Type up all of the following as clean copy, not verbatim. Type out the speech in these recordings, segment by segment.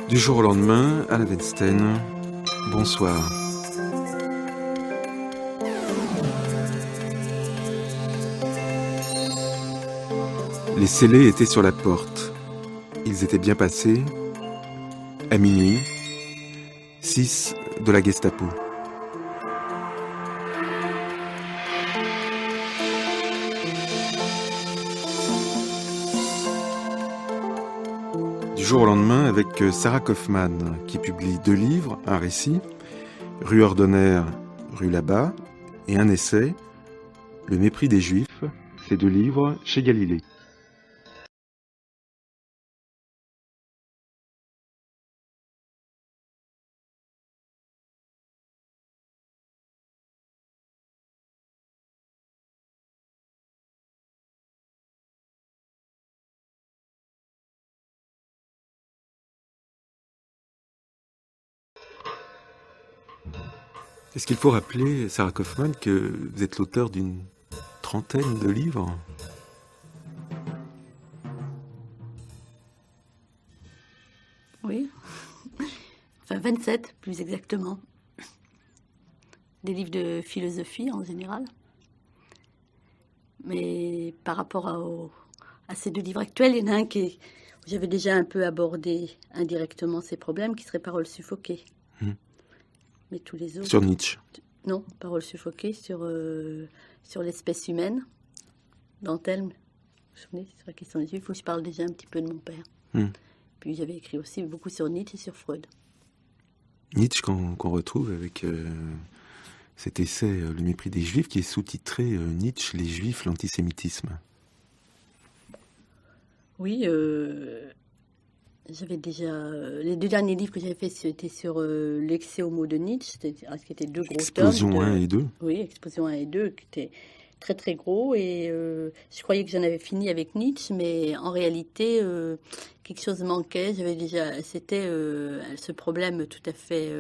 Du jour au lendemain, Alain Weinstein, bonsoir. Les scellés étaient sur la porte. Ils étaient bien passés. À minuit, 6 de la Gestapo. Du jour au lendemain, avec Sarah Kaufmann, qui publie 2 livres, un récit, Rue Ordonnaire, Rue là-bas, et un essai, Le mépris des Juifs, ces 2 livres chez Galilée. Est-ce qu'il faut rappeler, Sarah Kaufmann, que vous êtes l'auteur d'une trentaine de livres? Oui, enfin 27 plus exactement. Des livres de philosophie en général. Mais par rapport à ces 2 livres actuels, il y en a un où j'avais déjà un peu abordé indirectement ces problèmes, qui serait Paroles suffoquées. Mais tous les autres... Sur Nietzsche. Non, Paroles suffoquées sur l'espèce humaine, d'Antelme. Vous vous souvenez, sur la question des Juifs, où je parle déjà un petit peu de mon père. Puis j'avais écrit aussi beaucoup sur Nietzsche et sur Freud. Nietzsche qu'on retrouve avec cet essai Le mépris des Juifs, qui est sous-titré Nietzsche, les Juifs, l'antisémitisme. Oui, j'avais déjà... les 2 derniers livres que j'avais faits, c'était sur l'excès homo de Nietzsche, ce qui étaient 2 gros Explosion tomes. 1 et 2. Oui, Explosion 1 et 2, qui étaient très très gros. Et je croyais que j'en avais fini avec Nietzsche, mais en réalité, quelque chose manquait. J'avais déjà... C'était ce problème tout à fait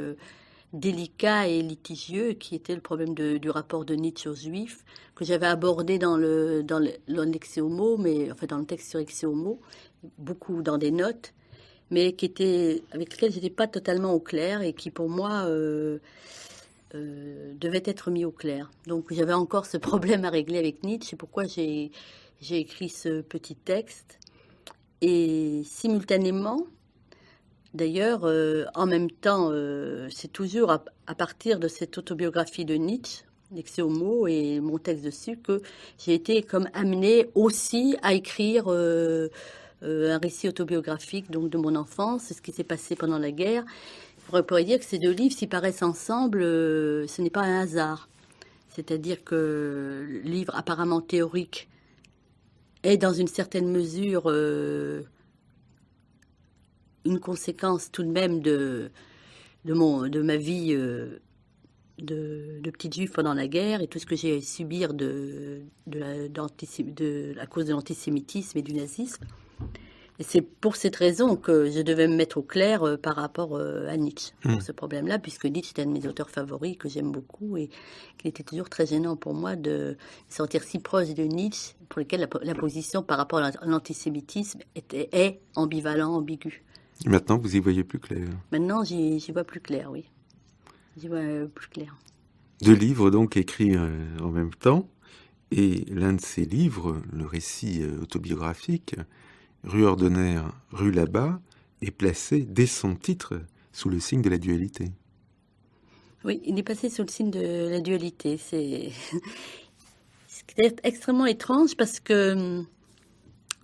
délicat et litigieux, qui était le problème du rapport de Nietzsche aux Juifs, que j'avais abordé dans l'excès homo, mais enfin dans le texte sur l'excès homo, beaucoup dans des notes, mais avec lesquels j'étais pas totalement au clair et qui pour moi devait être mis au clair. Donc j'avais encore ce problème à régler avec Nietzsche, c'est pourquoi j'ai écrit ce petit texte. Et simultanément, d'ailleurs, en même temps, c'est toujours à partir de cette autobiographie de Nietzsche, l'excès homo et mon texte dessus, que j'ai été comme amenée aussi à écrire un récit autobiographique donc de mon enfance, ce qui s'est passé pendant la guerre. On pourrait dire que ces 2 livres, s'ils paraissent ensemble, ce n'est pas un hasard. C'est-à-dire que le livre apparemment théorique est dans une certaine mesure une conséquence tout de même de ma vie de petite juive pendant la guerre et tout ce que j'ai à subir à cause de l'antisémitisme et du nazisme. Et c'est pour cette raison que je devais me mettre au clair par rapport à Nietzsche, pour ce problème-là, puisque Nietzsche est un de mes auteurs favoris, que j'aime beaucoup, et qu'il était toujours très gênant pour moi de sentir si proche de Nietzsche, pour lequel la position par rapport à l'antisémitisme est ambivalent, ambigu. Et maintenant, vous y voyez plus clair. Maintenant, j'y vois plus clair, oui. J'y vois plus clair. 2 livres donc écrits en même temps, et l'un de ces livres, le récit autobiographique, Rue Ordonnaire, Rue là-bas, est placé dès son titre sous le signe de la dualité. Oui, il est passé sous le signe de la dualité. C'est extrêmement étrange parce que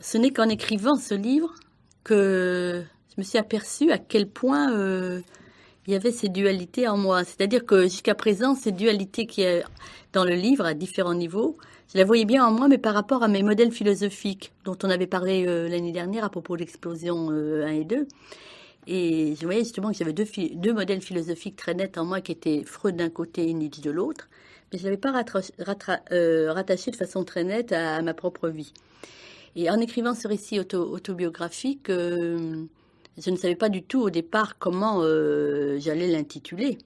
ce n'est qu'en écrivant ce livre que je me suis aperçue à quel point il y avait ces dualités en moi. C'est-à-dire que jusqu'à présent, ces dualités qui est dans le livre à différents niveaux, je la voyais bien en moi, mais par rapport à mes modèles philosophiques dont on avait parlé l'année dernière à propos de l'explosion 1 et 2. Et je voyais justement que j'avais 2 modèles philosophiques très nets en moi qui étaient Freud d'un côté et Nietzsche de l'autre, mais je ne l'avais pas rattaché de façon très nette à ma propre vie. Et en écrivant ce récit autobiographique, je ne savais pas du tout au départ comment j'allais l'intituler.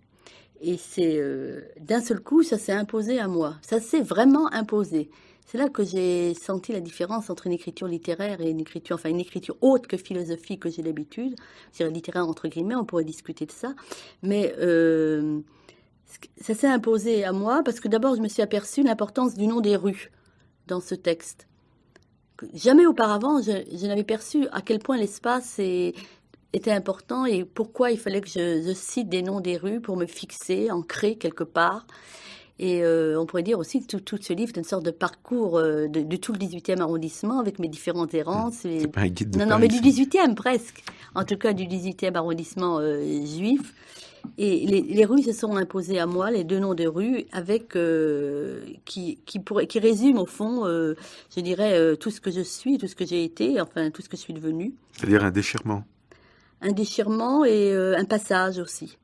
Et c'est d'un seul coup, ça s'est imposé à moi. Ça s'est vraiment imposé. c'est là que j'ai senti la différence entre une écriture littéraire et une écriture, enfin une écriture autre que philosophique que j'ai d'habitude. C'est littéraire entre guillemets, on pourrait discuter de ça. Mais ça s'est imposé à moi parce que d'abord je me suis aperçue l'importance du nom des rues dans ce texte. Jamais auparavant je n'avais perçu à quel point l'espace était important et pourquoi il fallait que je cite des noms des rues pour me fixer, ancrer quelque part. Et on pourrait dire aussi que tout ce livre est une sorte de parcours de tout le 18e arrondissement avec mes différentes errances. C'est pas un guide de non, Paris, mais du ça. 18e presque. En tout cas, du 18e arrondissement juif. Et les rues se sont imposées à moi, les deux noms de rues, avec qui résument au fond, je dirais, tout ce que je suis, tout ce que j'ai été, enfin tout ce que je suis devenue. C'est-à-dire un déchirement. Un déchirement et un passage aussi.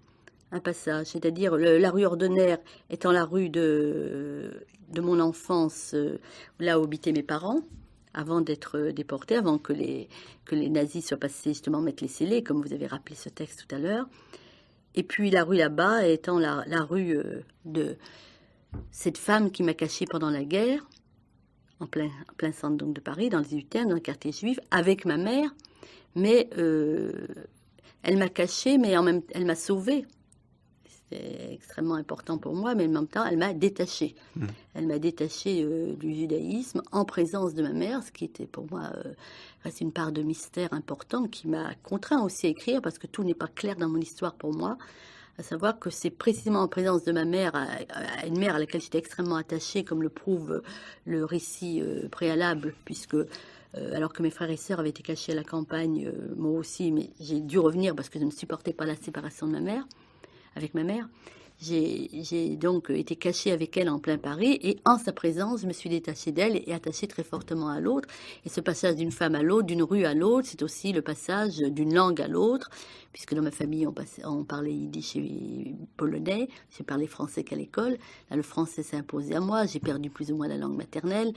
Un passage, c'est-à-dire la rue Ordonnaire étant la rue de mon enfance, là où habitaient mes parents, avant d'être déportés, avant que les nazis soient passés justement mettre les scellés, comme vous avez rappelé ce texte tout à l'heure. Et puis la rue là-bas étant la rue de cette femme qui m'a cachée pendant la guerre, en plein centre donc de Paris, dans le 18e, dans le quartier juif, avec ma mère. Mais elle m'a cachée, mais en même temps, elle m'a sauvée. C'était extrêmement important pour moi, mais en même temps, elle m'a détachée. Elle m'a détachée du judaïsme en présence de ma mère, ce qui était pour moi reste une part de mystère important qui m'a contraint aussi à écrire parce que tout n'est pas clair dans mon histoire pour moi. À savoir que c'est précisément en présence de ma mère, à une mère à laquelle j'étais extrêmement attachée, comme le prouve le récit préalable, puisque alors que mes frères et sœurs avaient été cachés à la campagne, moi aussi, mais j'ai dû revenir parce que je ne supportais pas la séparation de ma mère. Avec ma mère, j'ai donc été cachée avec elle en plein Paris et en sa présence, je me suis détachée d'elle et attachée très fortement à l'autre. Et ce passage d'une femme à l'autre, d'une rue à l'autre, c'est aussi le passage d'une langue à l'autre, puisque dans ma famille, on parlait yiddish et polonais, j'ai parlé français qu'à l'école. Là, le français s'est imposé à moi, j'ai perdu plus ou moins la langue maternelle,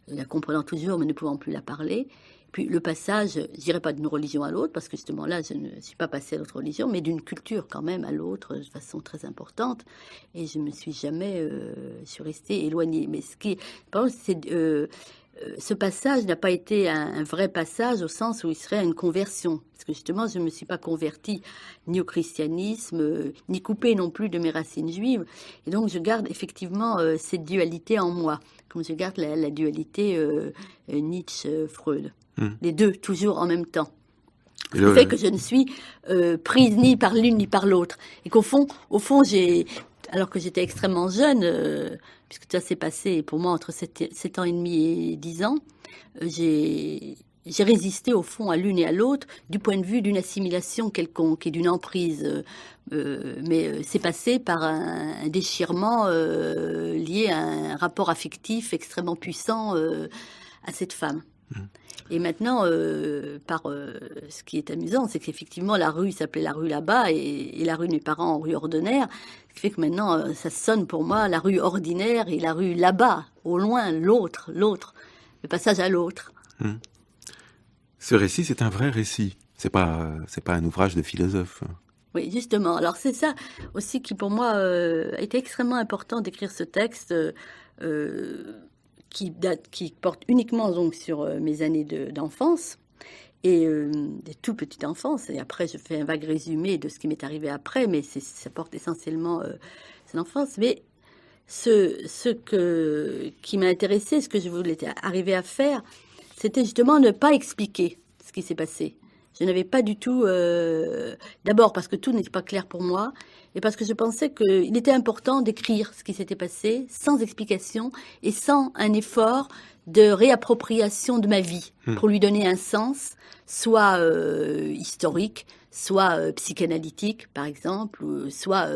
la comprenant toujours, mais ne pouvant plus la parler. Puis le passage, je dirais pas d'une religion à l'autre, parce que justement là, je ne suis pas passée à l'autre religion, mais d'une culture quand même à l'autre, de façon très importante. Et je me suis jamais, je suis restée éloignée. Mais ce qui, par contre, c'est ce passage n'a pas été un vrai passage au sens où il serait une conversion. Parce que justement, je ne me suis pas convertie ni au christianisme, ni coupée non plus de mes racines juives. Et donc, je garde effectivement cette dualité en moi, comme je garde la dualité Nietzsche-Freud. Les deux, toujours en même temps. Ce qui fait que je ne suis prise ni par l'une ni par l'autre. Et qu'au fond, alors que j'étais extrêmement jeune, puisque ça s'est passé pour moi entre 7 ans et demi et 10 ans, j'ai résisté au fond à l'une et à l'autre du point de vue d'une assimilation quelconque et d'une emprise. Mais c'est passé par un déchirement lié à un rapport affectif extrêmement puissant à cette femme. Et maintenant, ce qui est amusant, c'est qu'effectivement, la rue s'appelait la rue là-bas et la rue de mes parents, rue Ordonnaire. Ce qui fait que maintenant, ça sonne pour moi la rue ordinaire et la rue là-bas, au loin, l'autre, le passage à l'autre. Ce récit, c'est un vrai récit. C'est pas un ouvrage de philosophe. Oui, justement. Alors, c'est ça aussi qui, pour moi, a été extrêmement important d'écrire ce texte. Qui porte uniquement donc sur mes années d'enfance et des tout petites enfances. Et après, je fais un vague résumé de ce qui m'est arrivé après, mais ça porte essentiellement cette enfance. Mais qui m'a intéressé, ce que je voulais arriver à faire, c'était justement ne pas expliquer ce qui s'est passé. Je n'avais pas du tout... D'abord parce que tout n'était pas clair pour moi, et parce que je pensais qu'il était important d'écrire ce qui s'était passé, sans explication, et sans un effort de réappropriation de ma vie, pour lui donner un sens, soit historique, soit psychanalytique, par exemple, ou soit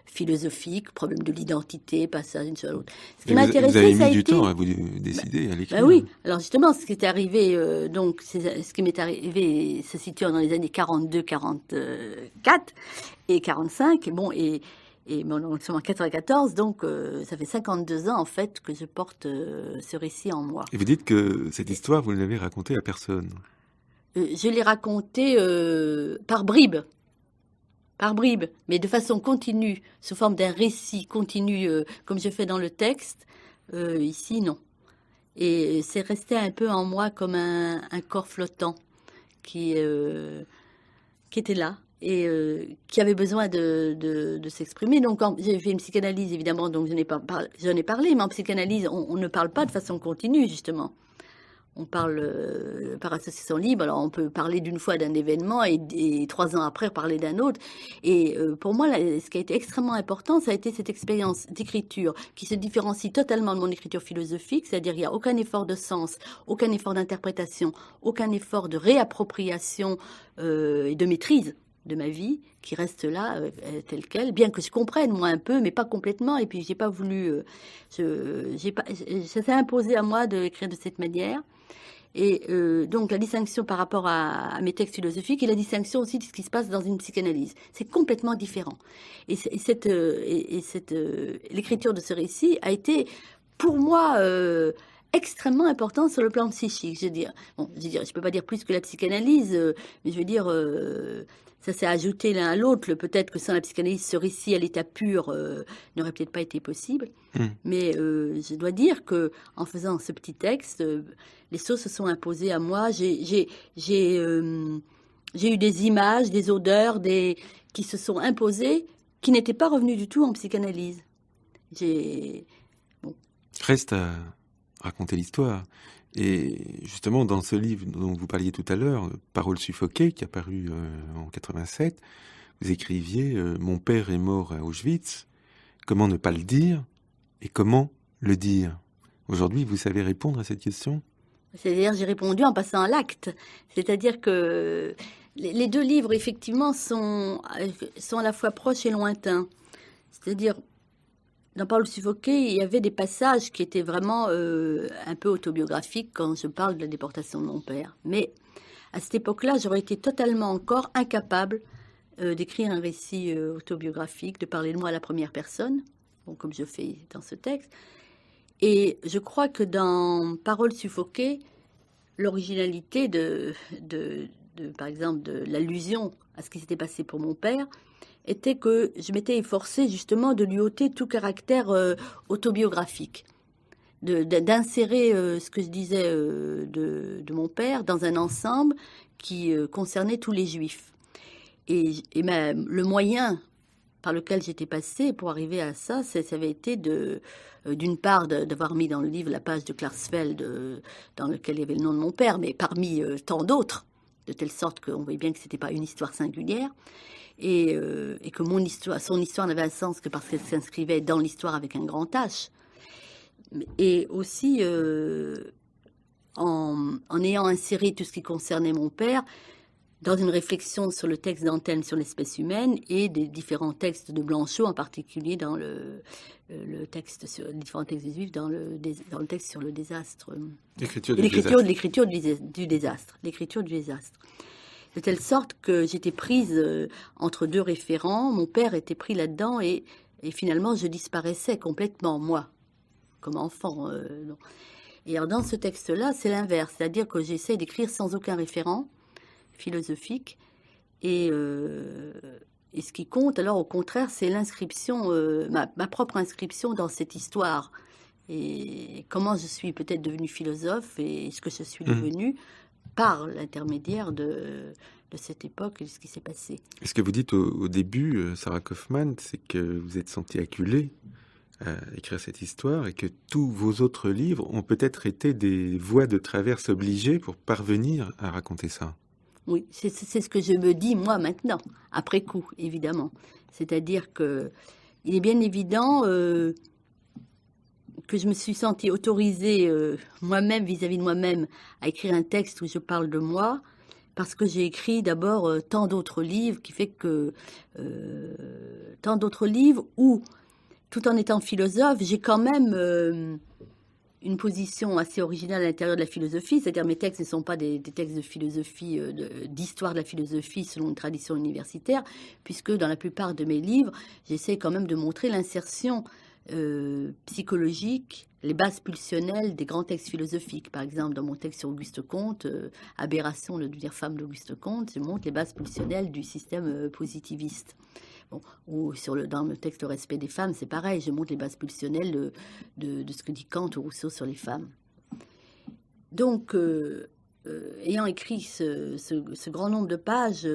philosophique, problème de l'identité, passage d'une chose à l'autre. Ce qui m'a intéressé, vous avez mis du temps à vous décider à l'écrire. Oui, alors justement, ce qui est arrivé, ce qui m'est arrivé se situe dans les années 42, 44 et 45, et nous sommes en 94, donc ça fait 52 ans en fait que je porte ce récit en moi. Et vous dites que cette histoire, vous ne l'avez racontée à personne. Je l'ai racontée par bribes, mais de façon continue, sous forme d'un récit continu, comme je fais dans le texte. Ici, non. Et c'est resté un peu en moi comme un corps flottant qui, euh, qui était là et qui avait besoin de s'exprimer. Donc, quand j'ai fait une psychanalyse, évidemment, donc j'en ai parlé, mais en psychanalyse, on ne parle pas de façon continue, justement. On parle par association libre. Alors, on peut parler d'une fois d'un événement et 3 ans après parler d'un autre. Et pour moi, là, ce qui a été extrêmement important, ça a été cette expérience d'écriture qui se différencie totalement de mon écriture philosophique. C'est-à-dire, il n'y a aucun effort de sens, aucun effort d'interprétation, aucun effort de réappropriation et de maîtrise de ma vie qui reste là telle quelle, bien que je comprenne moi un peu, mais pas complètement. Et puis j'ai pas voulu, ça s'est imposé à moi d'écrire de cette manière. Et donc la distinction par rapport à mes textes philosophiques et la distinction aussi de ce qui se passe dans une psychanalyse. C'est complètement différent. L'écriture de ce récit a été pour moi extrêmement importante sur le plan psychique. Je veux dire, bon, je peux pas dire plus que la psychanalyse, mais je veux dire, ça s'est ajouté l'un à l'autre. Peut-être que sans la psychanalyse, ce récit à l'état pur n'aurait peut-être pas été possible. Mais je dois dire que en faisant ce petit texte, les choses se sont imposées à moi. J'ai eu des images, des odeurs, qui se sont imposées, qui n'étaient pas revenues du tout en psychanalyse. Bon. Reste à raconter l'histoire. Et justement, dans ce livre dont vous parliez tout à l'heure, Paroles suffoquées, qui est apparu en 87, vous écriviez « Mon père est mort à Auschwitz. Comment ne pas le dire et comment le dire ?» Aujourd'hui, vous savez répondre à cette question ? C'est-à-dire, j'ai répondu en passant à l'acte. C'est-à-dire que les deux livres, effectivement, sont à la fois proches et lointains. C'est-à-dire, dans Paroles suffoquées, il y avait des passages qui étaient vraiment un peu autobiographiques quand je parle de la déportation de mon père. Mais à cette époque-là, j'aurais été totalement encore incapable d'écrire un récit autobiographique, de parler de moi à la première personne, bon, comme je fais dans ce texte. Et je crois que dans Paroles suffoquées, l'originalité par exemple, de l'allusion à ce qui s'était passé pour mon père, était que je m'étais efforcée justement de lui ôter tout caractère autobiographique, d'insérer ce que je disais de mon père dans un ensemble qui concernait tous les juifs. Et le moyen par lequel j'étais passée pour arriver à ça, ça avait été d'une part d'avoir mis dans le livre la page de Klarsfeld dans lequel il y avait le nom de mon père, mais parmi tant d'autres, de telle sorte qu'on voyait bien que c'était pas une histoire singulière. Et que son histoire n'avait un sens que parce qu'elle s'inscrivait dans l'histoire avec un grand H. Et aussi, en ayant inséré tout ce qui concernait mon père, dans une réflexion sur le texte d'Antenne sur l'espèce humaine et des différents textes de Blanchot, en particulier dans le texte sur les différents textes des Juifs, dans le texte sur le désastre. L'écriture du désastre. De telle sorte que j'étais prise entre deux référents. Mon père était pris là-dedans et finalement je disparaissais complètement, moi, comme enfant. Et alors dans ce texte-là, c'est l'inverse. C'est-à-dire que j'essaie d'écrire sans aucun référent philosophique. Et ce qui compte, alors au contraire, c'est l'inscription, ma propre inscription dans cette histoire. Et comment je suis peut-être devenue philosophe et ce que je suis devenue par l'intermédiaire de cette époque et de ce qui s'est passé. Et ce que vous dites au début, Sarah Kaufmann, c'est que vous êtes sentie acculée à écrire cette histoire et que tous vos autres livres ont peut-être été des voies de traverse obligées pour parvenir à raconter ça. Oui, c'est ce que je me dis moi maintenant, après coup, évidemment. C'est-à-dire que il est bien évident que je me suis sentie autorisée moi-même, vis-à-vis de moi-même, à écrire un texte où je parle de moi, parce que j'ai écrit d'abord tant d'autres livres, qui fait que tant d'autres livres où, tout en étant philosophe, j'ai quand même une position assez originale à l'intérieur de la philosophie, c'est-à-dire mes textes ne sont pas des textes de philosophie, d'histoire de la philosophie selon une tradition universitaire, puisque dans la plupart de mes livres, j'essaie quand même de montrer l'insertion psychologique, les bases pulsionnelles des grands textes philosophiques. Par exemple, dans mon texte sur Auguste Comte, Aberration, le devenir femme d'Auguste Comte, je montre les bases pulsionnelles du système positiviste. Bon, ou dans le texte Respect des femmes, c'est pareil, je montre les bases pulsionnelles de ce que dit Kant ou Rousseau sur les femmes. Donc, ayant écrit ce grand nombre de pages,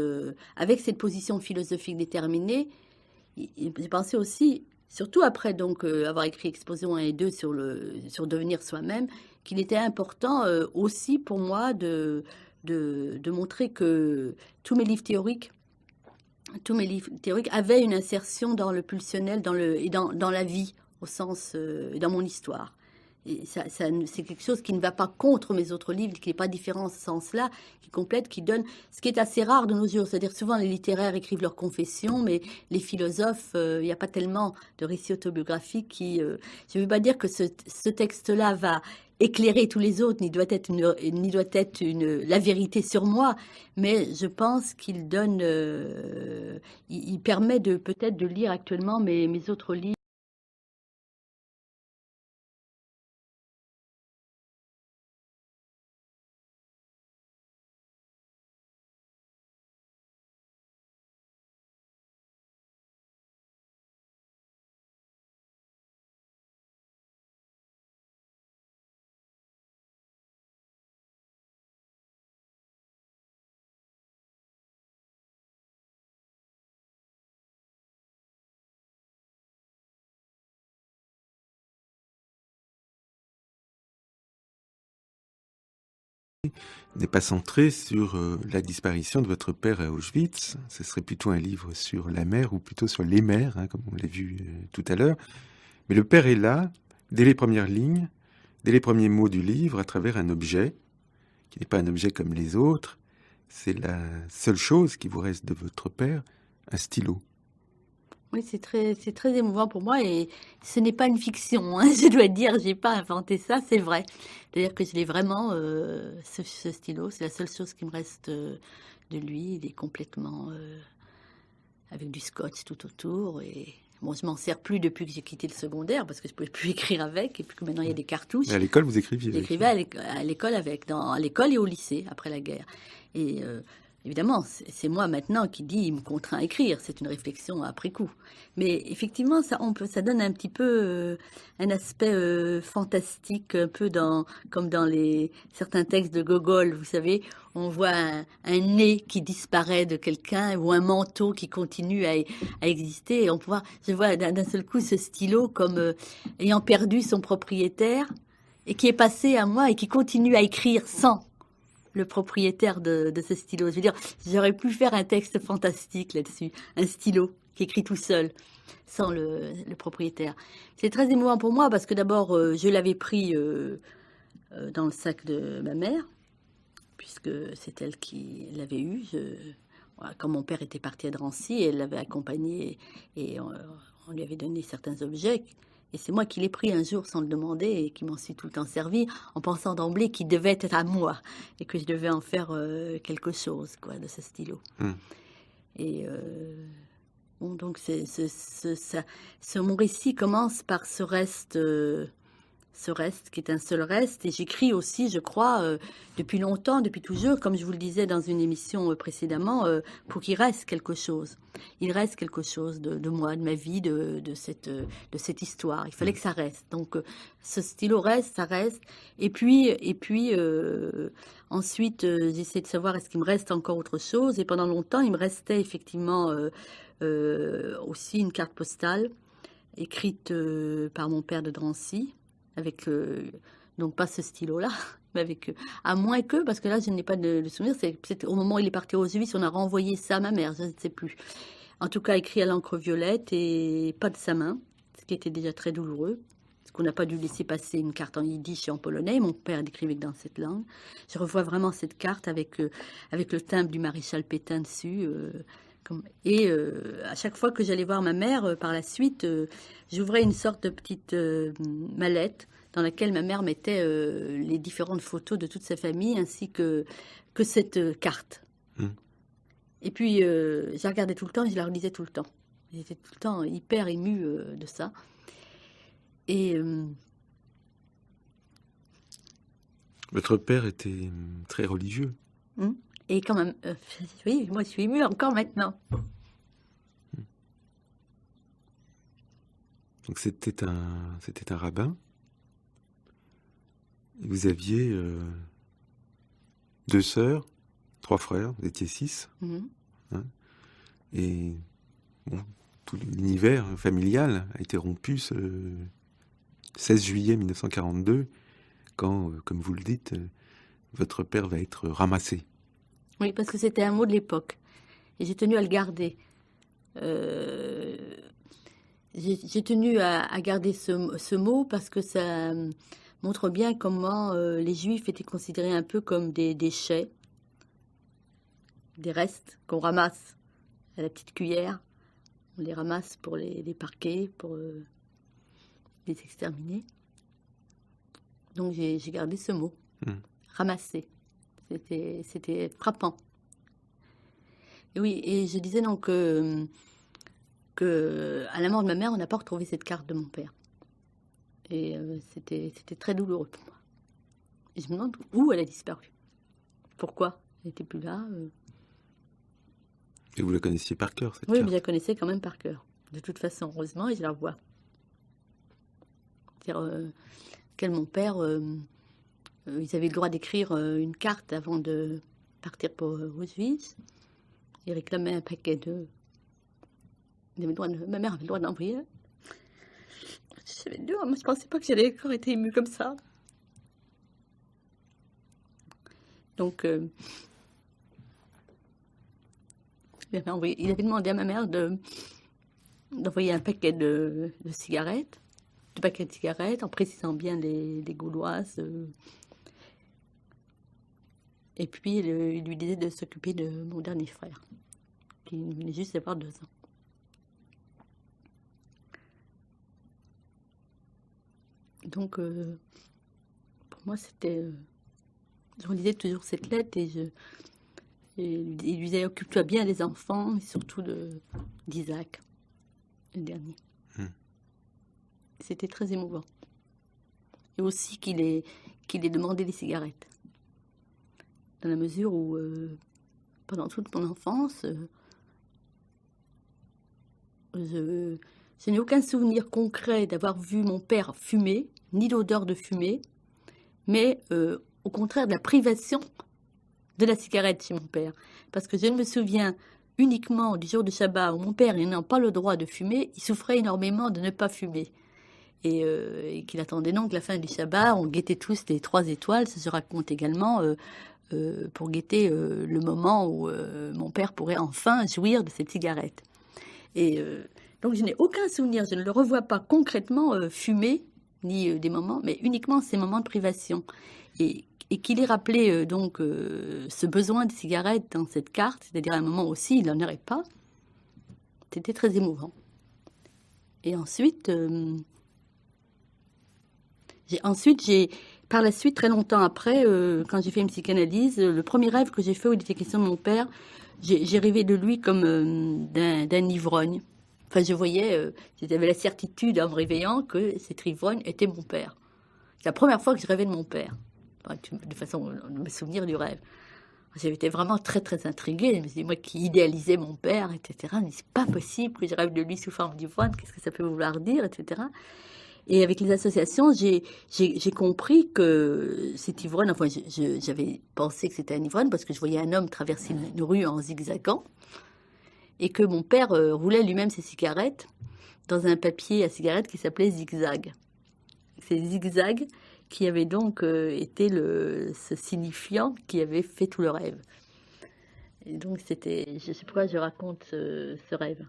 avec cette position philosophique déterminée, j'ai pensé aussi, surtout après donc avoir écrit Exposition 1 et 2 sur devenir soi-même, qu'il était important aussi pour moi de montrer que tous mes livres théoriques, avaient une insertion dans le pulsionnel, et dans la vie, au sens, dans mon histoire. Et c'est quelque chose qui ne va pas contre mes autres livres, qui n'est pas différent en ce sens-là, qui complète, qui donne, ce qui est assez rare de nos jours. C'est-à-dire souvent les littéraires écrivent leurs confessions, mais les philosophes, il n'y a pas tellement de récits autobiographiques qui... je ne veux pas dire que ce texte-là va éclairer tous les autres, ni doit être la vérité sur moi, mais je pense qu'il donne, il permet peut-être de lire actuellement mes autres livres. N'est pas centré sur la disparition de votre père à Auschwitz. Ce serait plutôt un livre sur la mère ou plutôt sur les mères, hein, comme on l'a vu tout à l'heure. Mais le père est là, dès les premières lignes, dès les premiers mots du livre, à travers un objet, qui n'est pas un objet comme les autres. C'est la seule chose qui vous reste de votre père, un stylo. Oui, c'est très émouvant pour moi et ce n'est pas une fiction, hein, je dois dire, j'ai pas inventé ça, c'est vrai. C'est-à-dire que je l'ai vraiment, ce stylo, c'est la seule chose qui me reste de lui. Il est complètement avec du scotch tout autour et bon, je m'en sers plus depuis que j'ai quitté le secondaire parce que je pouvais plus écrire avec et puis que maintenant il y a des cartouches. Et à l'école, vous écriviez avec? J'écrivais à l'école à l'école et au lycée après la guerre. Et évidemment, c'est moi maintenant qui dis, il me contraint à écrire. C'est une réflexion après coup. Mais effectivement, ça donne un petit peu un aspect fantastique, un peu comme dans certains textes de Gogol, vous savez, on voit un nez qui disparaît de quelqu'un ou un manteau qui continue à exister. Et je vois d'un seul coup ce stylo comme ayant perdu son propriétaire et qui est passé à moi et qui continue à écrire sans le propriétaire de ce stylo. Je veux dire, j'aurais pu faire un texte fantastique là-dessus, un stylo qui écrit tout seul, sans le propriétaire. C'est très émouvant pour moi parce que d'abord, je l'avais pris dans le sac de ma mère, puisque c'est elle qui l'avait eu. Voilà, quand mon père était parti à Drancy, elle l'avait accompagné et on lui avait donné certains objets. Et c'est moi qui l'ai pris un jour sans le demander et qui m'en suis tout le temps servi en pensant d'emblée qu'il devait être à moi et que je devais en faire quelque chose quoi, de ce stylo. Et bon, donc mon récit commence par ce reste qui est un seul reste. Et j'écris aussi, je crois, depuis longtemps, depuis toujours, comme je vous le disais dans une émission précédemment, pour qu'il reste quelque chose. Il reste quelque chose de moi, de ma vie, de cette histoire. Il fallait que ça reste. Donc, ce stylo reste, ça reste. Et puis ensuite, j'essaie de savoir est-ce qu'il me reste encore autre chose. Et pendant longtemps, il me restait effectivement aussi une carte postale écrite par mon père de Drancy, avec donc pas ce stylo-là, mais avec à moins que, parce que là je n'ai pas de souvenir, c'est au moment où il est parti aux Auschwitz, on a renvoyé ça à ma mère, je ne sais plus. En tout cas écrit à l'encre violette et pas de sa main, ce qui était déjà très douloureux, parce qu'on n'a pas dû laisser passer une carte en yiddish et en polonais. Mon père écrivait dans cette langue. Je revois vraiment cette carte avec le timbre du maréchal Pétain dessus. Et à chaque fois que j'allais voir ma mère, par la suite, j'ouvrais une sorte de petite mallette dans laquelle ma mère mettait les différentes photos de toute sa famille ainsi que cette carte. Et puis, je la regardais tout le temps et je la relisais tout le temps. J'étais tout le temps hyper émue de ça. Et votre père était très religieux. Et quand même, oui, moi je suis émue encore maintenant. Donc c'était un rabbin. Vous aviez 2 sœurs, 3 frères, vous étiez 6. Mhm. Hein, et bon, tout l'univers familial a été rompu ce 16 juillet 1942, quand, comme vous le dites, votre père va être ramassé. Oui, parce que c'était un mot de l'époque. Et j'ai tenu à le garder. Euh, j'ai tenu à garder ce mot parce que ça montre bien comment les Juifs étaient considérés un peu comme des déchets, des restes qu'on ramasse à la petite cuillère. On les ramasse pour les parquer, pour les exterminer. Donc j'ai gardé ce mot, Hmm. ramasser. C'était frappant. Et oui, et je disais donc que à la mort de ma mère, on n'a pas retrouvé cette carte de mon père. Et c'était très douloureux pour moi. Et je me demande où elle a disparu. Pourquoi elle n'était plus là. Et vous la connaissiez par cœur, cette Oui, mais je la carte. connaissais quand même par cœur. De toute façon, heureusement, et je la revois. C'est-à-dire, mon père, ils avaient le droit d'écrire une carte avant de partir pour Auschwitz. Ils réclamaient un paquet de... Ma mère avait le droit d'envoyer. J'avais dur, moi je pensais pas que j'allais encore être émue comme ça. Donc, il avait demandé à ma mère d'envoyer un paquet de cigarettes, en précisant bien les Gauloises. Et puis, il lui disait de s'occuper de mon dernier frère, qui venait juste d'avoir 2 ans. Donc, pour moi, c'était... je relisais toujours cette lettre et il lui disait occupe-toi bien des enfants, et surtout d'Isaac, le dernier. Hmm. C'était très émouvant. Et aussi qu'il ait demandé des cigarettes. Dans la mesure où, pendant toute mon enfance, je n'ai aucun souvenir concret d'avoir vu mon père fumer, ni d'odeur de fumée, mais au contraire de la privation de la cigarette chez mon père. Parce que je me souviens uniquement du jour de Shabbat où mon père, n'ayant pas le droit de fumer, il souffrait énormément de ne pas fumer. Et qu'il attendait donc la fin du Shabbat. On guettait tous les 3 étoiles. Ça se raconte également pour guetter le moment où mon père pourrait enfin jouir de cette cigarette. Et donc je n'ai aucun souvenir, je ne le revois pas concrètement fumer, ni des moments, mais uniquement ces moments de privation. Et qu'il ait rappelé donc ce besoin de cigarette dans cette carte, c'est-à-dire à un moment aussi, il n'en aurait pas, c'était très émouvant. Et ensuite, par la suite, très longtemps après, quand j'ai fait une psychanalyse, le premier rêve que j'ai fait où il était question de mon père, j'ai rêvé de lui comme d'un ivrogne. Enfin, j'avais la certitude en me réveillant que cet ivrogne était mon père. C'est la première fois que je rêvais de mon père. Enfin, de façon, de me souvenir du rêve. J'avais été vraiment très, très intriguée. Je me suis dit, moi qui idéalisais mon père, etc., mais c'est pas possible que je rêve de lui sous forme d'ivrogne. Qu'est-ce que ça peut vouloir dire, etc. Et avec les associations, j'ai compris que cet ivrogne, enfin, j'avais pensé que c'était un ivrogne parce que je voyais un homme traverser une rue en zigzagant et que mon père roulait lui-même ses cigarettes dans un papier à cigarette qui s'appelait Zigzag. C'est Zigzag qui avait donc été ce signifiant qui avait fait tout le rêve. Et donc je sais pourquoi je raconte ce rêve.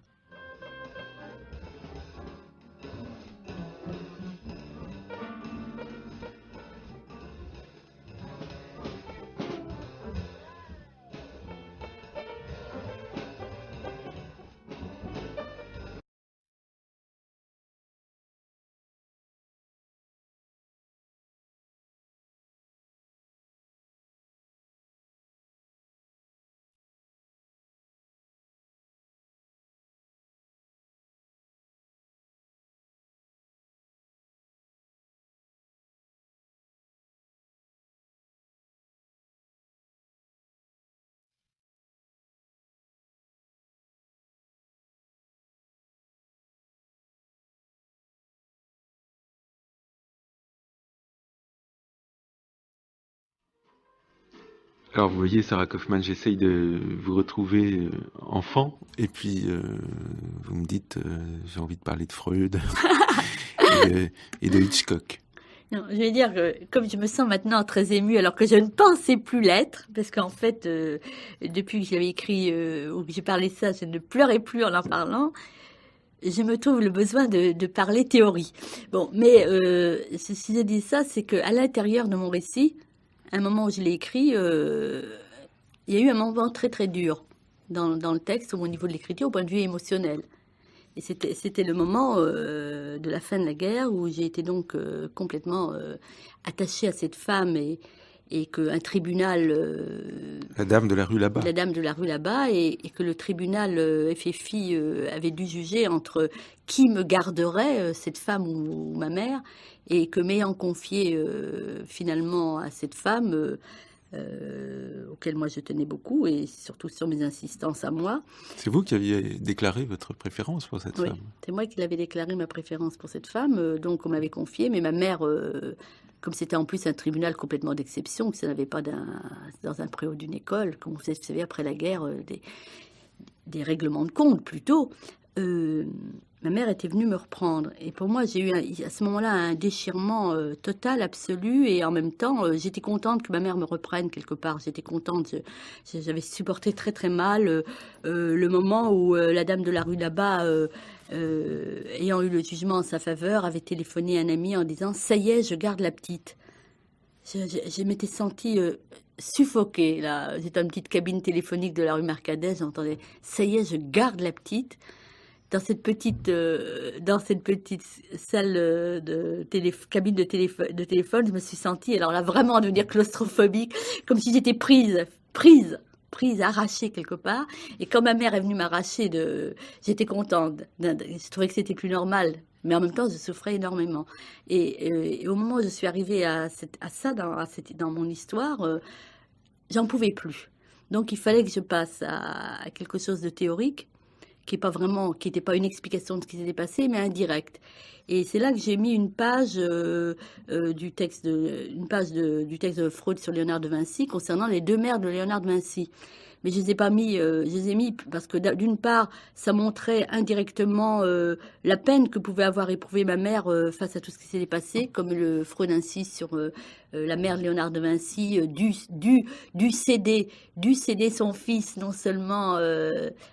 Alors, vous voyez, Sarah Kaufmann, j'essaye de vous retrouver enfant, et puis vous me dites, j'ai envie de parler de Freud et de Hitchcock. Non, je vais dire que comme je me sens maintenant très émue, alors que je ne pensais plus l'être, parce qu'en fait, depuis que j'avais écrit ou que j'ai parlé de ça, je ne pleurais plus en parlant. Je me trouve le besoin de parler théorie. Bon, mais si j'ai dit ça, c'est qu'à l'intérieur de mon récit, à un moment où je l'ai écrit, il y a eu un moment très très dur dans le texte, au niveau de l'écriture, au point de vue émotionnel. Et c'était le moment de la fin de la guerre où j'ai été donc complètement attachée à cette femme et qu'un tribunal... La dame de la rue là-bas. La dame de la rue là-bas et que le tribunal FFI avait dû juger entre qui me garderait, cette femme ou ma mère, et que m'ayant confié finalement à cette femme... auquel moi je tenais beaucoup et surtout sur mes insistances à moi. C'est vous qui aviez déclaré votre préférence pour cette femme? C'est moi qui l'avais déclaré ma préférence pour cette femme, donc on m'avait confié, mais ma mère, comme c'était en plus un tribunal complètement d'exception, que ça n'avait pas dans un préau d'une école, comme vous savez après la guerre, des règlements de compte plutôt, ma mère était venue me reprendre. Et pour moi, j'ai eu à ce moment-là un déchirement total, absolu. Et en même temps, j'étais contente que ma mère me reprenne quelque part. J'étais contente. J'avais supporté très très mal le moment où la dame de la rue là-bas, ayant eu le jugement en sa faveur, avait téléphoné à un ami en disant « Ça y est, je garde la petite ». Je m'étais sentie suffoquée. Là. J'étais dans une petite cabine téléphonique de la rue Mercadet. J'entendais « Ça y est, je garde la petite ». Dans cette petite salle cabine de téléphone, je me suis sentie, alors là, vraiment à devenir claustrophobique, comme si j'étais prise, arrachée quelque part. Et quand ma mère est venue m'arracher, j'étais contente. Je trouvais que c'était plus normal. Mais en même temps, je souffrais énormément. Et au moment où je suis arrivée à ça dans mon histoire, j'en pouvais plus. Donc, il fallait que je passe à quelque chose de théorique, qui n'était pas une explication de ce qui s'était passé, mais indirect. Et c'est là que j'ai mis une page du texte de Freud sur Léonard de Vinci concernant les deux mères de Léonard de Vinci. Mais je les ai pas mis, je les ai mis parce que d'une part, ça montrait indirectement la peine que pouvait avoir éprouvée ma mère face à tout ce qui s'était passé, comme le Freud insiste sur la mère de Léonard de Vinci dû céder son fils non seulement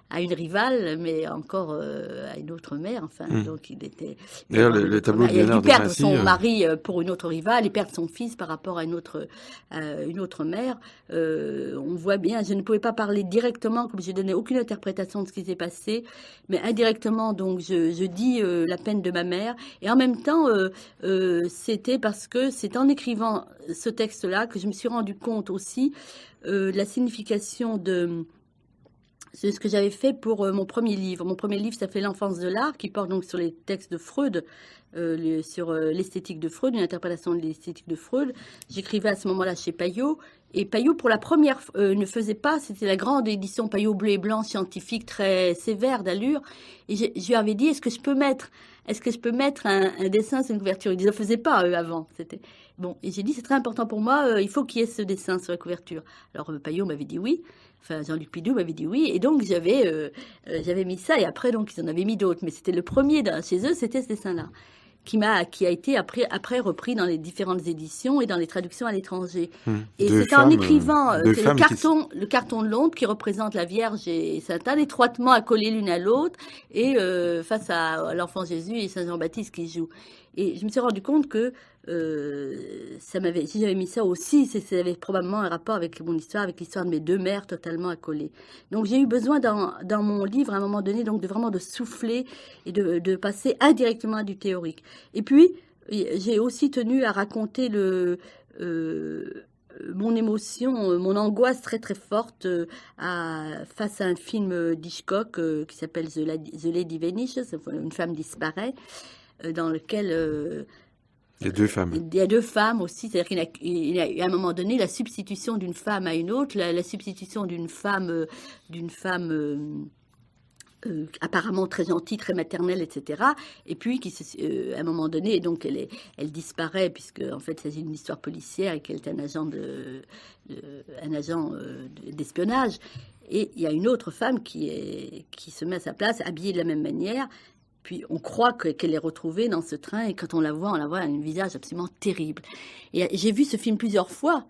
à une rivale, mais encore à une autre mère. Enfin, donc il était. D'ailleurs, le tableau de Léonard de Vinci. Il perd son mari pour une autre rivale, il perd son fils par rapport à une autre mère. On voit bien, je ne pouvais pas parler directement, comme je donnais aucune interprétation de ce qui s'est passé, mais indirectement, donc je dis la peine de ma mère. Et en même temps, c'était parce que c'est en écrivant ce texte-là que je me suis rendu compte aussi de la signification de ce que j'avais fait pour mon premier livre. Mon premier livre, ça fait L'enfance de l'art, qui porte donc sur les textes de Freud, sur l'esthétique de Freud, une interprétation de l'esthétique de Freud. J'écrivais à ce moment-là chez Payot. Et Payot, pour la première fois, ne faisait pas, c'était la grande édition Payot bleu et blanc, scientifique, très sévère d'allure. Et je lui avais dit, est-ce que je peux mettre un dessin sur une couverture? Ils ne le faisaient pas, eux, avant. Bon, et j'ai dit, c'est très important pour moi, il faut qu'il y ait ce dessin sur la couverture. Alors, Payot m'avait dit oui. Enfin, Jean-Luc Pidou m'avait dit oui. Et donc, j'avais mis ça. Et après, donc, ils en avaient mis d'autres. Mais c'était le premier chez eux, c'était ce dessin-là, qui a été après repris dans les différentes éditions et dans les traductions à l'étranger. Et c'est en écrivant le carton de Londres qui représente la Vierge et Sainte-Anne étroitement accolés l'une à l'autre et face à l'enfant Jésus et Saint Jean-Baptiste qui jouent. Et je me suis rendu compte que si j'avais mis ça aussi, ça avait probablement un rapport avec mon histoire, avec l'histoire de mes deux mères totalement accolées. Donc j'ai eu besoin dans mon livre à un moment donné donc vraiment de souffler et de passer indirectement à du théorique. Et puis j'ai aussi tenu à raconter mon émotion, mon angoisse très très forte face à un film d'Hitchcock qui s'appelle The Lady Vanishes, une femme disparaît, dans lequel il y a deux femmes. Il y a deux femmes aussi, c'est-à-dire qu'il y a à un moment donné la substitution d'une femme à une autre, la substitution d'une femme apparemment très gentille, très maternelle, etc. Et puis, à un moment donné, donc elle disparaît, puisque en fait, il s'agit d'une histoire policière et qu'elle est un agent d'espionnage. Et il y a une autre femme qui se met à sa place, habillée de la même manière. Puis on croit qu'elle est retrouvée dans ce train, et quand on la voit un visage absolument terrible. Et j'ai vu ce film plusieurs fois.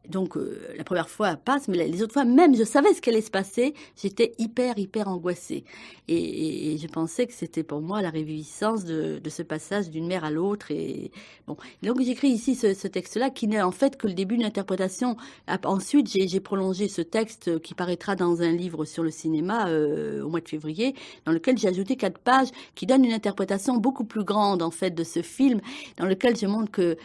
Donc la première fois passe, mais les autres fois, même je savais ce qui allait se passer, j'étais hyper angoissée. Et je pensais que c'était pour moi la réviviscence de ce passage d'une mère à l'autre. Et bon, donc j'écris ici ce texte-là qui n'est en fait que le début d'une interprétation. Ensuite, j'ai prolongé ce texte qui paraîtra dans un livre sur le cinéma au mois de février, dans lequel j'ai ajouté 4 pages qui donnent une interprétation beaucoup plus grande en fait de ce film, dans lequel je montre que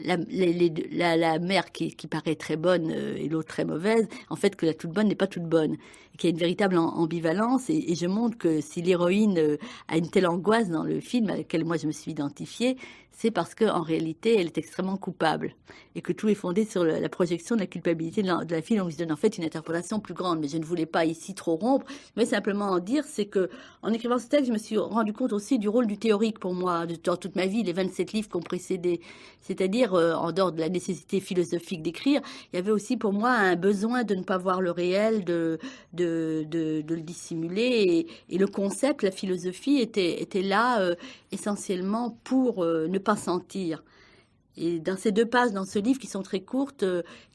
la mère qui paraît très bonne et l'autre très mauvaise, en fait que la toute bonne n'est pas toute bonne, qu'il y a une véritable ambivalence, et je montre que si l'héroïne a une telle angoisse dans le film à laquelle moi je me suis identifiée, c'est parce qu'en réalité elle est extrêmement coupable, et que tout est fondé sur la projection de la culpabilité de la fille. Donc je donne en fait une interprétation plus grande, mais je ne voulais pas ici trop rompre, mais simplement en dire, c'est que en écrivant ce texte, je me suis rendu compte aussi du rôle du théorique pour moi, dans toute ma vie, les 27 livres qui ont précédé. C'est-à-dire, en dehors de la nécessité philosophique d'écrire, il y avait aussi pour moi un besoin de ne pas voir le réel, de le dissimuler. Et le concept, la philosophie était là essentiellement pour ne pas sentir. Et dans ces 2 pages, dans ce livre qui sont très courtes,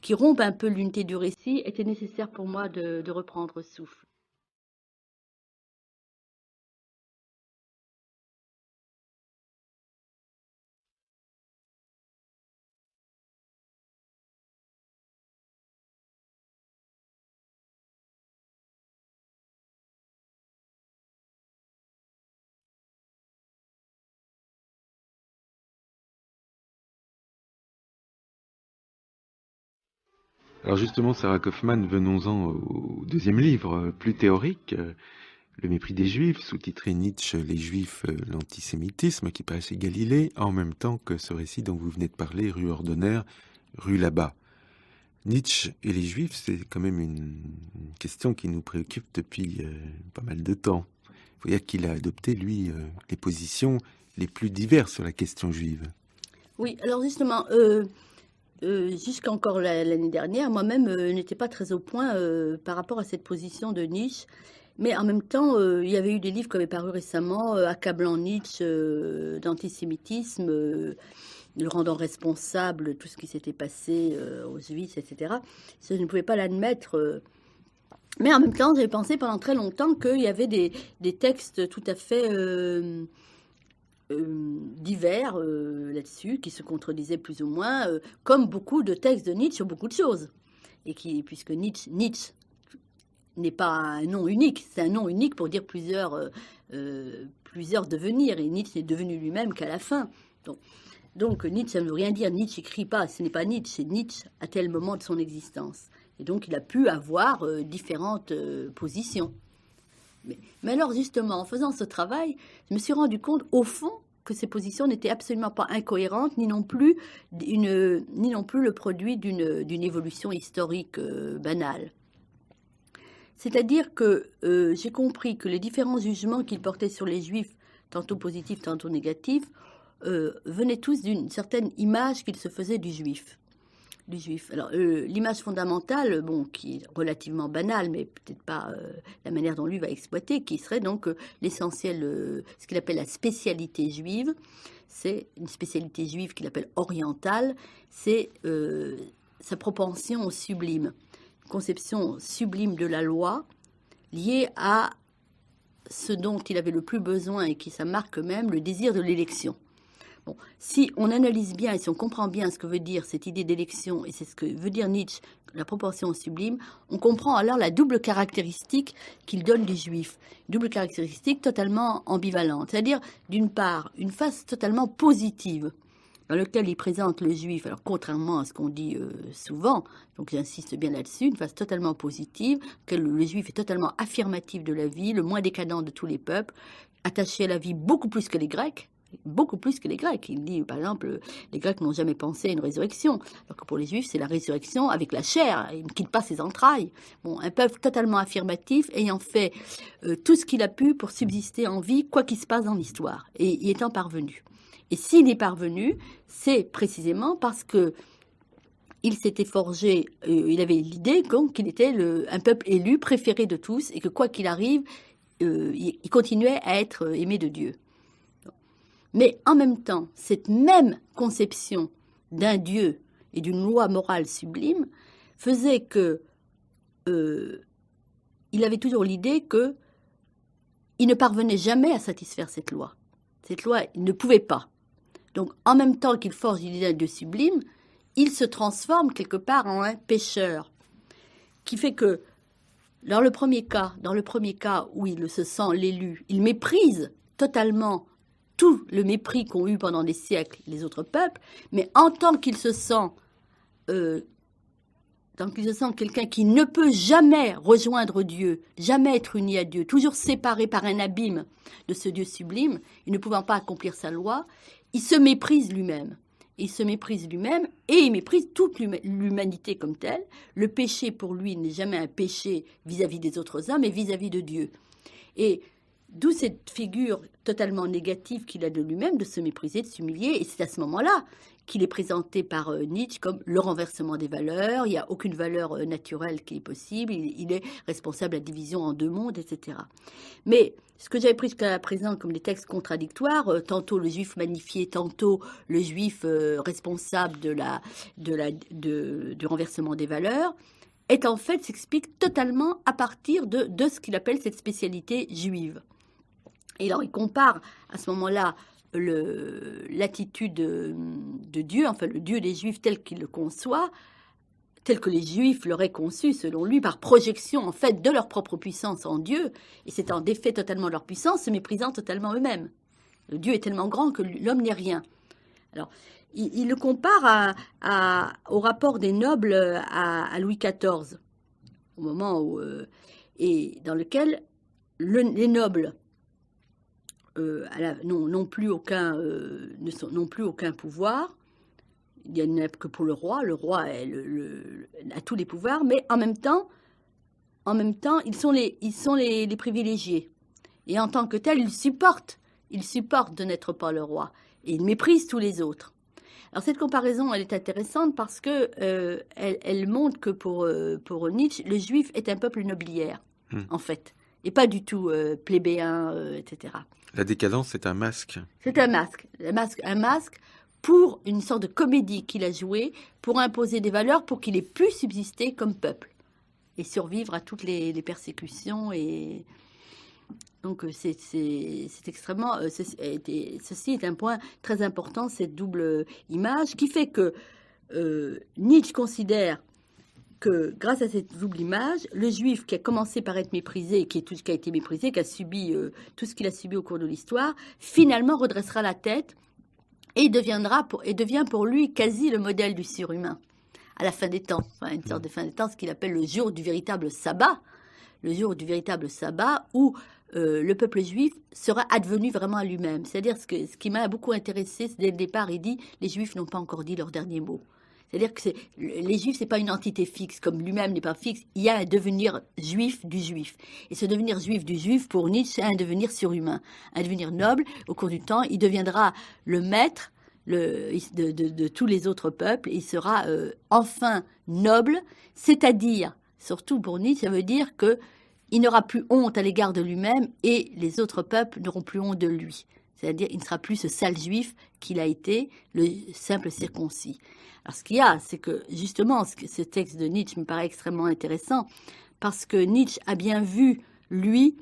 qui rompent un peu l'unité du récit, était nécessaire pour moi de reprendre souffle. Alors justement, Sarah Kaufmann, venons-en au deuxième livre, plus théorique, Le mépris des Juifs, sous-titré Nietzsche, les Juifs, l'antisémitisme, qui paraît chez Galilée, en même temps que ce récit dont vous venez de parler, Rue Ordonnaire, Rue là-bas. Nietzsche et les Juifs, c'est quand même une question qui nous préoccupe depuis pas mal de temps. Il faut dire qu'il a adopté, lui, les positions les plus diverses sur la question juive. Oui, alors justement, jusqu'encore l'année dernière, moi-même n'étais pas très au point par rapport à cette position de Nietzsche. Mais en même temps, il y avait eu des livres qui avaient paru récemment, accablant Nietzsche d'antisémitisme, le rendant responsable de tout ce qui s'était passé aux Auschwitz, etc. Je ne pouvais pas l'admettre. Mais en même temps, j'avais pensé pendant très longtemps qu'il y avait des textes tout à fait divers là-dessus, qui se contredisaient plus ou moins, comme beaucoup de textes de Nietzsche sur beaucoup de choses. Et puisque Nietzsche n'est pas un nom unique, c'est un nom unique pour dire plusieurs devenirs, et Nietzsche n'est devenu lui-même qu'à la fin. Donc Nietzsche, ça ne veut rien dire, Nietzsche n'écrit pas, ce n'est pas Nietzsche, c'est Nietzsche à tel moment de son existence. Et donc il a pu avoir différentes positions. Mais alors justement, en faisant ce travail, je me suis rendu compte, au fond, que ces positions n'étaient absolument pas incohérentes, ni non plus le produit d'une évolution historique banale. C'est-à-dire que j'ai compris que les différents jugements qu'il portait sur les Juifs, tantôt positifs, tantôt négatifs, venaient tous d'une certaine image qu'il se faisait du Juif. Alors, l'image fondamentale, bon, qui est relativement banale, mais peut-être pas la manière dont lui va exploiter, qui serait donc l'essentiel, ce qu'il appelle la spécialité juive. C'est une spécialité juive qu'il appelle orientale, c'est sa propension au sublime. Conception sublime de la loi, liée à ce dont il avait le plus besoin et qui ça marque même le désir de l'élection. Bon, si on analyse bien et si on comprend bien ce que veut dire cette idée d'élection, et c'est ce que veut dire Nietzsche, la proportion au sublime, on comprend alors la double caractéristique qu'il donne des Juifs. Une double caractéristique totalement ambivalente, c'est-à-dire d'une part une face totalement positive, dans lequel il présente le Juif, alors contrairement à ce qu'on dit souvent, donc j'insiste bien là-dessus, une face totalement positive, que le Juif est totalement affirmatif de la vie, le moins décadent de tous les peuples, attaché à la vie beaucoup plus que les Grecs, beaucoup plus que les Grecs. Il dit, par exemple, les Grecs n'ont jamais pensé à une résurrection, alors que pour les Juifs, c'est la résurrection avec la chair, il ne quitte pas ses entrailles. Bon, un peuple totalement affirmatif, ayant fait tout ce qu'il a pu pour subsister en vie, quoi qu'il se passe dans l'histoire, et y étant parvenu. Et s'il est parvenu, c'est précisément parce que il s'était forgé, il avait l'idée qu'il était un peuple élu, préféré de tous, et que quoi qu'il arrive, il continuait à être aimé de Dieu. Mais en même temps, cette même conception d'un Dieu et d'une loi morale sublime faisait que il avait toujours l'idée que il ne parvenait jamais à satisfaire cette loi. Cette loi, il ne pouvait pas. Donc, en même temps qu'il forge l'idée d'un Dieu sublime, il se transforme quelque part en un pécheur, qui fait que, dans le premier cas où il se sent l'élu, il méprise totalement tout le mépris qu'ont eu pendant des siècles les autres peuples, mais en tant qu'il se sent quelqu'un qui ne peut jamais rejoindre Dieu, jamais être uni à Dieu, toujours séparé par un abîme de ce Dieu sublime, il ne pouvant pas accomplir sa loi, il se méprise lui-même. Il se méprise lui-même et il méprise toute l'humanité comme telle. Le péché pour lui n'est jamais un péché vis-à-vis des autres hommes, mais vis-à-vis de Dieu. Et d'où cette figure totalement négative qu'il a de lui-même, de se mépriser, de s'humilier. Et c'est à ce moment-là qu'il est présenté par Nietzsche comme le renversement des valeurs. Il n'y a aucune valeur naturelle qui est possible. Il est responsable de la division en deux mondes, etc. Mais ce que j'avais pris jusqu'à présent comme des textes contradictoires, tantôt le juif magnifié, tantôt le juif responsable du renversement des valeurs, est en fait, s'explique totalement à partir de ce qu'il appelle cette spécialité juive. Et alors il compare à ce moment-là l'attitude de Dieu, enfin le Dieu des Juifs tel qu'il le conçoit, tel que les Juifs l'auraient conçu, selon lui, par projection en fait de leur propre puissance en Dieu, et c'est en défait totalement leur puissance, se méprisant totalement eux-mêmes. Le Dieu est tellement grand que l'homme n'est rien. Alors, il le compare au rapport des nobles à Louis XIV, au moment où, et dans lequel les nobles n'ont plus aucun pouvoir. Il n'y en a que pour le roi. Le roi a tous les pouvoirs, mais en même temps, ils sont les privilégiés. Et en tant que tels, ils supportent de n'être pas le roi. Et ils méprisent tous les autres. Alors cette comparaison, elle est intéressante parce que elle montre que pour Nietzsche, le juif est un peuple nobiliaire, en fait, et pas du tout plébéien, etc. La décadence, c'est un masque. C'est un masque pour une sorte de comédie qu'il a jouée, pour imposer des valeurs, pour qu'il ait pu subsister comme peuple et survivre à toutes les persécutions. Et donc c'est extrêmement... Ceci est un point très important, cette double image, qui fait que Nietzsche considère que grâce à cette double image, le juif qui a commencé par être méprisé, qui a été méprisé, qui a subi tout ce qu'il a subi au cours de l'histoire, finalement redressera la tête et devient pour lui quasi le modèle du surhumain à la fin des temps, enfin, une sorte de fin des temps, ce qu'il appelle le jour du véritable sabbat, où le peuple juif sera advenu vraiment à lui-même. C'est-à-dire ce qui m'a beaucoup intéressé, c'est dès le départ, il dit les juifs n'ont pas encore dit leur dernier mot. C'est-à-dire que les juifs, c'est pas une entité fixe, comme lui-même n'est pas fixe. Il y a un devenir juif du juif. Et ce devenir juif du juif, pour Nietzsche, c'est un devenir surhumain, un devenir noble. Au cours du temps, il deviendra le maître de tous les autres peuples. Il sera enfin noble, c'est-à-dire, surtout pour Nietzsche, ça veut dire que il n'aura plus honte à l'égard de lui-même et les autres peuples n'auront plus honte de lui. C'est-à-dire, il ne sera plus ce sale juif qu'il a été, le simple circoncis. Alors, ce qu'il y a, c'est que, justement, ce texte de Nietzsche me paraît extrêmement intéressant, parce que Nietzsche a bien vu, lui,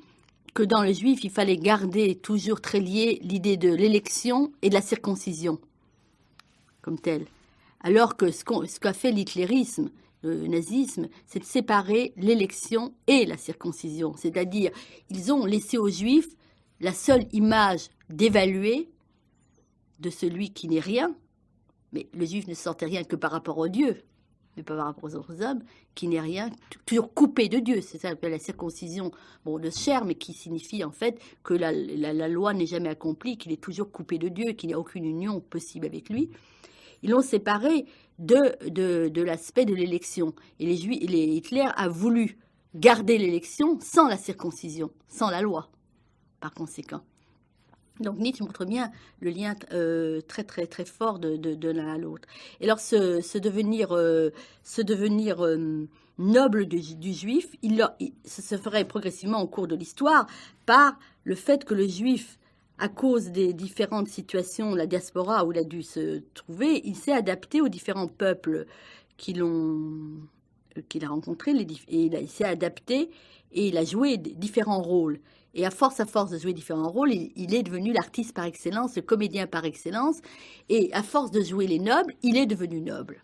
que dans le juif, il fallait garder toujours très lié l'idée de l'élection et de la circoncision, comme telle. Alors que ce qu'a fait l'hitlérisme, le nazisme, c'est de séparer l'élection et la circoncision. C'est-à-dire, ils ont laissé aux juifs la seule image d'évaluer de celui qui n'est rien, mais le juif ne se sentait rien que par rapport au Dieu. mais pas par rapport aux autres hommes, qui n'est rien, toujours coupé de Dieu. C'est ça qu'on appelle la circoncision, bon, de chair, mais qui signifie en fait que la loi n'est jamais accomplie, qu'il est toujours coupé de Dieu, qu'il n'y a aucune union possible avec lui. Ils l'ont séparé de l'aspect de l'élection. Et Hitler a voulu garder l'élection sans la circoncision, sans la loi, par conséquent. Donc Nietzsche montre bien le lien très très très fort de l'un à l'autre. Et alors ce devenir noble du juif, se ferait progressivement au cours de l'histoire par le fait que le juif, à cause des différentes situations, la diaspora où il a dû se trouver, il s'est adapté aux différents peuples qu'il a rencontrés, et il s'est adapté et il a joué différents rôles. Et à force de jouer différents rôles, il est devenu l'artiste par excellence, le comédien par excellence. Et à force de jouer les nobles, il est devenu noble.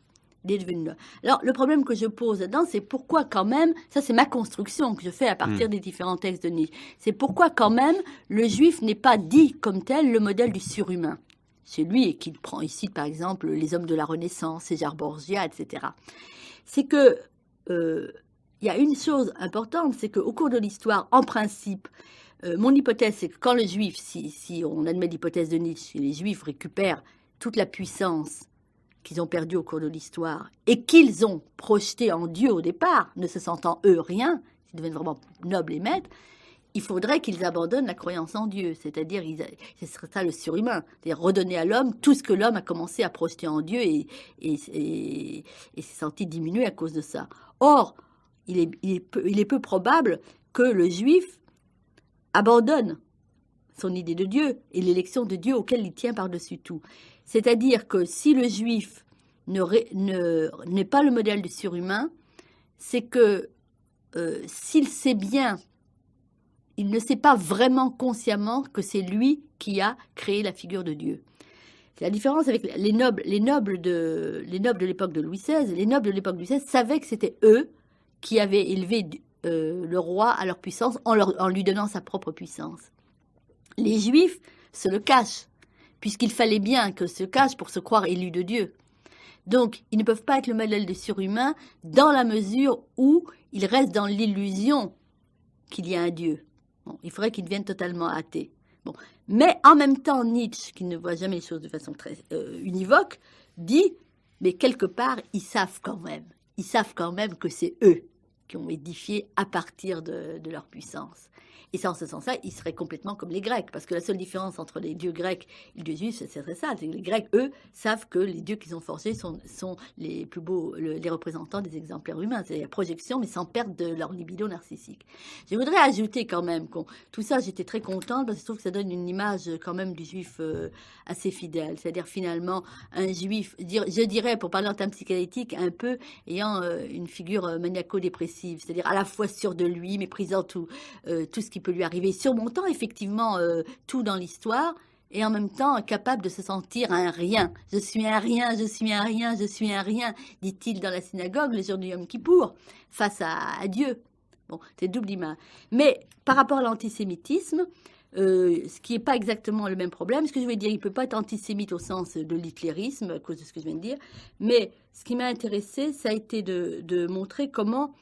Alors, le problème que je pose là-dedans, c'est pourquoi quand même, ça c'est ma construction que je fais à partir des différents textes de Nietzsche, c'est pourquoi quand même le juif n'est pas dit comme tel le modèle du surhumain. C'est lui qui prend ici, par exemple, les hommes de la Renaissance, César Borgia, etc. C'est que il y a une chose importante, c'est qu'au cours de l'histoire, en principe, mon hypothèse, c'est que quand le juif, si on admet l'hypothèse de Nietzsche, les juifs récupèrent toute la puissance qu'ils ont perdue au cours de l'histoire et qu'ils ont projetée en Dieu au départ, ne se sentant eux rien, s'ils deviennent vraiment nobles et maîtres, il faudrait qu'ils abandonnent la croyance en Dieu, c'est-à-dire, ce serait ça le surhumain, c'est-à-dire redonner à l'homme tout ce que l'homme a commencé à projeter en Dieu et s'est senti diminuer à cause de ça. Or, il est peu probable que le juif abandonne son idée de Dieu et l'élection de Dieu auquel il tient par-dessus tout. C'est-à-dire que si le juif n'est pas le modèle du surhumain, c'est que s'il sait bien, il ne sait pas vraiment consciemment que c'est lui qui a créé la figure de Dieu. C'est la différence avec les nobles de l'époque de Louis XVI. Les nobles de l'époque de Louis XVI savaient que c'était eux qui avaient élevé le roi à leur puissance en lui donnant sa propre puissance. Les Juifs se le cachent, puisqu'il fallait bien qu'ils se cachent pour se croire élus de Dieu. Donc, ils ne peuvent pas être le modèle de surhumain dans la mesure où ils restent dans l'illusion qu'il y a un Dieu. Bon, il faudrait qu'ils deviennent totalement athées. Bon. Mais en même temps, Nietzsche, qui ne voit jamais les choses de façon très univoque, dit, mais quelque part, ils savent quand même que c'est eux qui ont édifié à partir de leur puissance. Et ça, en ce sens-là, ils seraient complètement comme les Grecs, parce que la seule différence entre les dieux grecs et les dieux juifs, c'est ça. Les Grecs, eux, savent que les dieux qu'ils ont forgés sont les plus beaux, les représentants des exemplaires humains. C'est la projection, mais sans perdre de leur libido narcissique. Je voudrais ajouter quand même, tout ça, j'étais très contente, parce que je trouve que ça donne une image quand même du juif assez fidèle. C'est-à-dire finalement, un juif, je dirais, pour parler en termes psychanalytiques, un peu ayant une figure maniaco-dépressive, c'est-à-dire à la fois sûr de lui, méprisant tout ce qui peut lui arriver, surmontant effectivement tout dans l'histoire, et en même temps capable de se sentir un rien. Je suis un rien, je suis un rien, je suis un rien, dit-il dans la synagogue le jour du Yom Kippour, face à Dieu. Bon, c'est double image. Mais par rapport à l'antisémitisme, ce qui n'est pas exactement le même problème, ce que je veux dire, il ne peut pas être antisémite au sens de l'hitlérisme, à cause de ce que je viens de dire, mais ce qui m'a intéressé, ça a été de montrer comment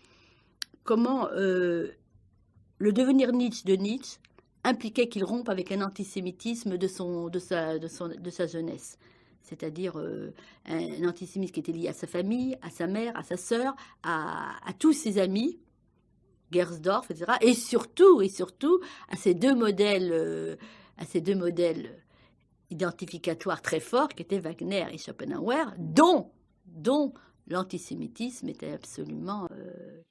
le devenir Nietzsche de Nietzsche impliquait qu'il rompe avec un antisémitisme de sa jeunesse. C'est-à-dire un antisémitisme qui était lié à sa famille, à sa mère, à sa sœur, à tous ses amis, Gersdorf, etc. Et surtout à ces deux modèles identificatoires très forts qui étaient Wagner et Schopenhauer, dont l'antisémitisme était absolument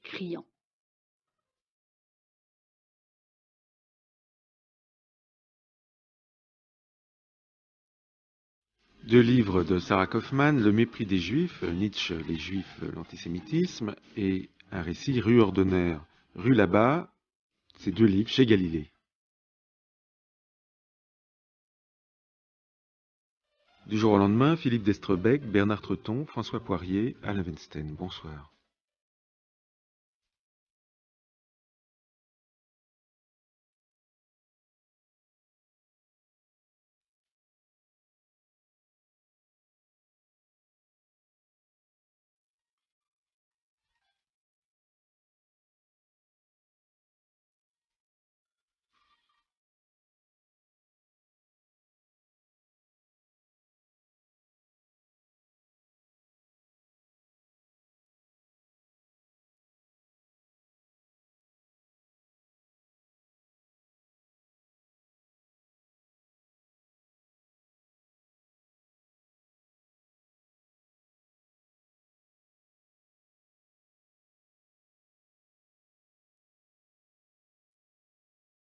criant. Deux livres de Sarah Kaufmann, Le mépris des Juifs, Nietzsche, les Juifs, l'antisémitisme, et un récit, Rue ordonnaire, rue là-bas, ces deux livres chez Galilée. Du jour au lendemain, Philippe d'Estrebec, Bernard Treton, François Poirier, Alain Weinstein. Bonsoir.